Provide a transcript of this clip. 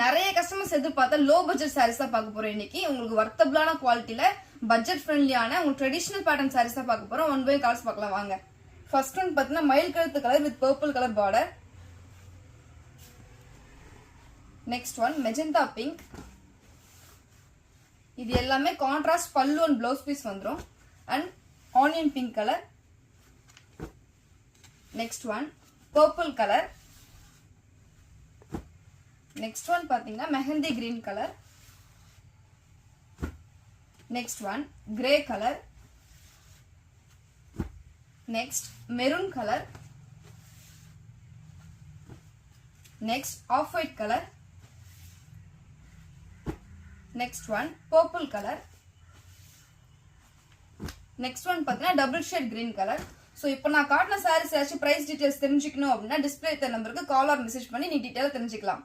நிறைய கஸ்டமர்ஸ் எதிர்பார்த்த low budget saris தான் பார்க்க போறோம் இன்னைக்கு. உங்களுக்கு வர்த்தபிளான குவாலிட்டியில பட்ஜெட் ஃப்ரெண்ட்லியான உங்களுக்கு ட்ரெடிஷனல் பேட்டர்ன் சாரீஸ் தான் பார்க்க போறோம். 1 by கலர்ஸ் பார்க்கலாம் வாங்க. ஃபர்ஸ்ட் ஒன் பாத்தீங்கன்னா மயில் கழுத்து colour with purple colour border. Next one magenta pink. இது எல்லாமே contrast pallu and blouse piece வந்துரும். And onion pink colour. Next one purple colour. Next one பாத்தீங்கன்னா mehndi green colour. Next one grey colour. Next maroon colour. Next off white colour. Next one purple colour. Next one பாத்தீங்கன்னா double shade green colour. So இப்போ நான் காட்டின சாரீஸ் ஏதாச்சும் price details தெரிஞ்சுக்கணும் அப்படின்னா display நம்பருக்கு call or message பண்ணி நீ டீட்டெயிலாக தெரிஞ்சுக்கலாம்.